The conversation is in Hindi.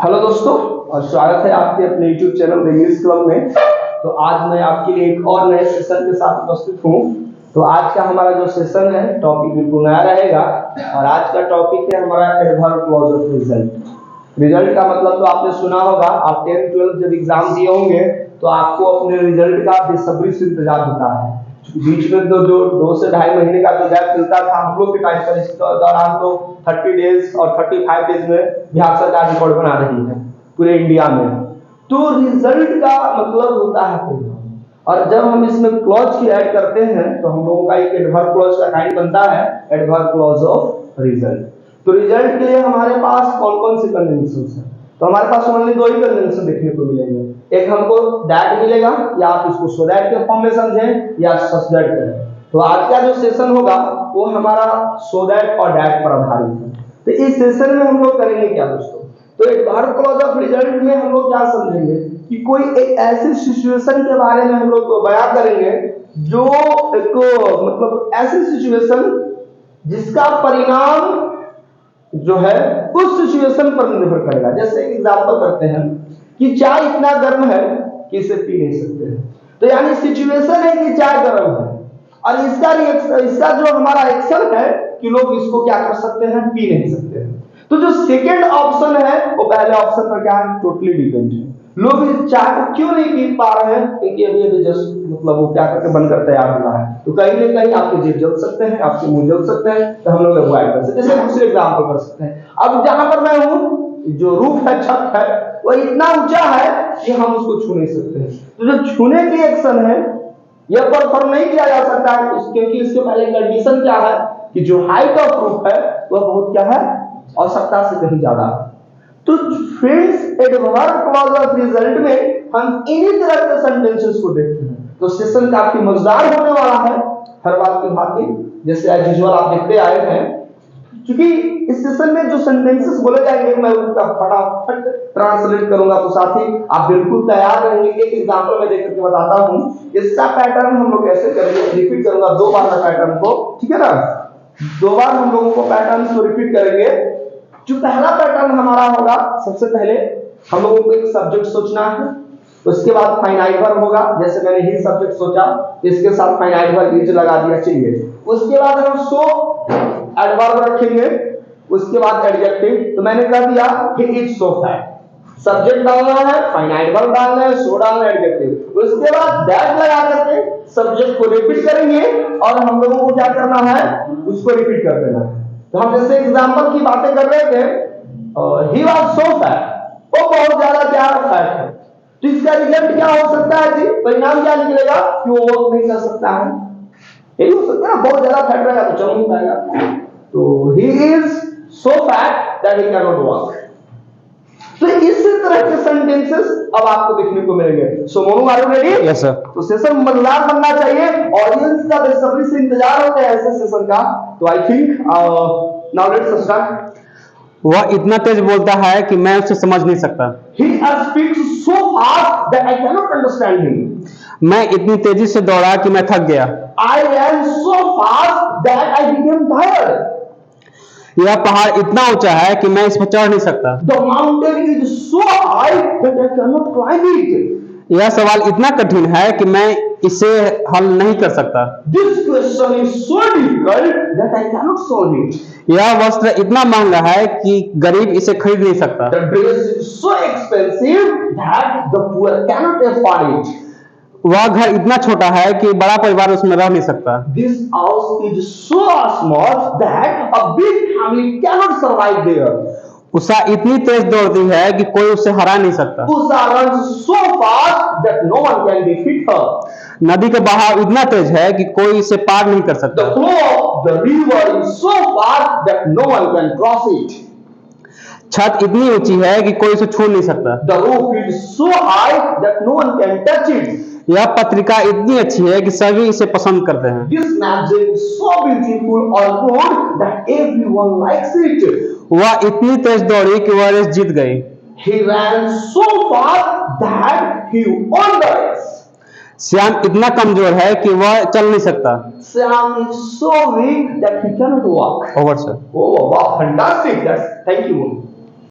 हेलो दोस्तों, और स्वागत है आपके अपने YouTube channel the English club में। तो आज मैं आपके लिए एक और नए सेशन के साथ उपस्थित हूँ। तो आज का हमारा जो सेशन है टॉपिक बिल्कुल नया रहेगा, और आज का टॉपिक है हमारा adverb clause of result. Result का मतलब तो आपने सुना होगा, आप 10th 12th जब एग्जाम दिए होंगे तो आपको अपने रिजल्ट का बेसब्री से इंतजार होता है। बीच में जो 2 से 2.5 महीने का जो गैप मिलता था हम लोग के टाइम पर, इस दौरान तो 30 डेज और 35 डेज में बिहार सरकार रिकॉर्ड बना रही है पूरे इंडिया में। तो रिजल्ट का मतलब होता है परिणाम, और जब हम इसमें क्लॉज की ऐड करते हैं तो हम लोगों का एक एडवर्ब क्लॉज का काइंड बनता है, एडवर्ब क्लॉज ऑफ रिजल्ट। तो रिजल्ट के लिए हमारे पास कौन कौन से कंजंक्शंस हैं? तो हमारे पास ओनली 2 ही कंजंक्शन देखने को मिलेंगे। एक हमको दैट मिलेगा, या आप इसको सो दैट के फॉर्म में समझें या सच दैट करें। तो आज का जो सेशन होगा वो हमारा सो दैट और दैट पर आधारित है। तो इस सेशन में हम लोग करेंगे क्या दोस्तों? तो एडवर्ब क्लॉज ऑफ रिजल्ट में हम लोग क्या समझेंगे कि कोई एक ऐसी सिचुएशन के बारे में हम लोग बयान करेंगे जो एक मतलब ऐसी सिचुएशन जिसका परिणाम जो है उस सिचुएशन पर निर्भर करेगा। जैसे एग्जांपल करते हैं कि चाय इतना गर्म है कि इसे पी नहीं सकते हैं। तो यानी सिचुएशन है कि चाय गर्म है, और इसका जो हमारा एक्शन है कि लोग इसको क्या कर सकते हैं, पी नहीं सकते हैं। तो जो सेकंड ऑप्शन है वो पहले ऑप्शन पर क्या है, टोटली डिपेंड है। लोग इस चाय को क्यों नहीं पी पा रहे हैं? क्योंकि अभी जस्ट मतलब वो क्या करके बनकर तैयार हुआ है। तो कहीं ना कहीं आपके जेब जल सकते हैं, आपके मुंह जल सकते हैं, तो हम लोग अवॉइड कर सकते हैं। जैसे दूसरे एग्जाम्पल कर सकते हैं, अब जहां पर मैं हूँ जो रूफ है, छत है, वो इतना ऊंचा है कि हम उसको छू नहीं सकते हैं। तो जो छूने की एक्शन है यह परफॉर्म नहीं किया जा सकता है, क्योंकि इसके पहले कंडीशन क्या है कि जो हाइट ऑफ रूफ है वह बहुत क्या है, आवश्यकता से कहीं ज्यादा। तो friends, adverb clause of result में हम इन्हीं तरह के सेंटेंसेस को देखते हैं। तो सेशन काफी मजेदार होने वाला है हर बात की भांति, जैसे एज यूजुअल आप देखते आए हैं। क्योंकि इस सेशन में जो सेंटेंसेस बोले जाएंगे मैं उनका फटाफट ट्रांसलेट करूंगा, तो साथी आप बिल्कुल तैयार रहेंगे। एक एग्जांपल मैं देकर के बताता हूं। इसका पैटर्न हम लोग कैसे करेंगे, रिपीट करूंगा 2 बार मैं पैटर्न को, ठीक है ना? 2 बार हम लोगों को पैटर्न को रिपीट करेंगे। जो पहला पैटर्न हमारा होगा, सबसे पहले हम लोगों को एक सब्जेक्ट सोचना है, उसके बाद फाइनाइट वर्ब होगा। जैसे मैंने ही सब्जेक्ट सोचा, इसके साथ फाइनाइट वर्ब इज लगा दिया, चाहिए। उसके बाद हम सो एडवर्ब रखेंगे, उसके बाद एडजेक्टिव। तो मैंने कह दिया he is so fat, subject डालना है, फाइनाइट वर्ब डालना है, सो डालना है, एडजेक्टिव। उसके बाद दैट लगा करके सब्जेक्ट को रिपीट करेंगे, और हम लोगों को क्या करना है, उसको रिपीट कर देना है। तो हम जैसे एग्जांपल की बातें कर रहे थे, ही वाज सो फैट, वो बहुत ज्यादा क्या फैट है। तो इसका रिजल्ट क्या हो सकता है जी, परिणाम क्या निकलेगा कि वो वर्क नहीं कर सकता है। यही हो सकता है ना, बहुत ज्यादा फैट रहेगा तो चल नहीं पाएगा। तो he is so fat that he can not walk. तो इस तरह के सेंटेंसेस अब आपको देखने को मिलेंगे। So Monu, are you ready? Yes sir. तो सेशन मजेदार बनना चाहिए, ऑडियंस का बेसब्री से इंतजार होता है ऐसे सेशन का। तो I think now let's start. वह इतना तेज बोलता है कि मैं उसे समझ नहीं सकता। He speaks so fast that I cannot understand him. मैं इतनी तेजी से दौड़ा कि मैं थक गया। I ran so fast that I became tired. यह पहाड़ इतना ऊंचा है कि मैं इस पर चढ़ नहीं सकता। The mountain is so high that I cannot climb it. यह सवाल इतना कठिन है कि मैं इसे हल नहीं कर सकता। This question is so difficult that I cannot solve it. यह वस्त्र इतना महंगा है कि गरीब इसे खरीद नहीं सकता। The dress is so expensive that the poor cannot afford it. वह घर इतना छोटा है कि बड़ा परिवार उसमें रह नहीं सकता। This house is so small that a big family cannot survive there. Usha इतनी तेज दौड़ती है कि कोई उसे हरा नहीं सकता। Usha runs so fast that no one can defeat her. नदी का बहाव इतना तेज है कि कोई इसे पार नहीं कर सकता। The flow of the river is so fast that no one can cross it. छत इतनी ऊंची है कि कोई इसे छू नहीं सकता। The roof is so high that no one can touch it. यह पत्रिका इतनी अच्छी है कि सभी इसे पसंद करते हैं। This magazine is so beautiful or good that everyone likes it. वह इतनी तेज दौड़ी कि वह रेस जीत गई। He ran so fast that he won the race. Shyam इतना कमजोर है कि वह चल नहीं सकता। Sam is so weak that he cannot walk. Over sir. Oh, wow, fantastic! Thank you.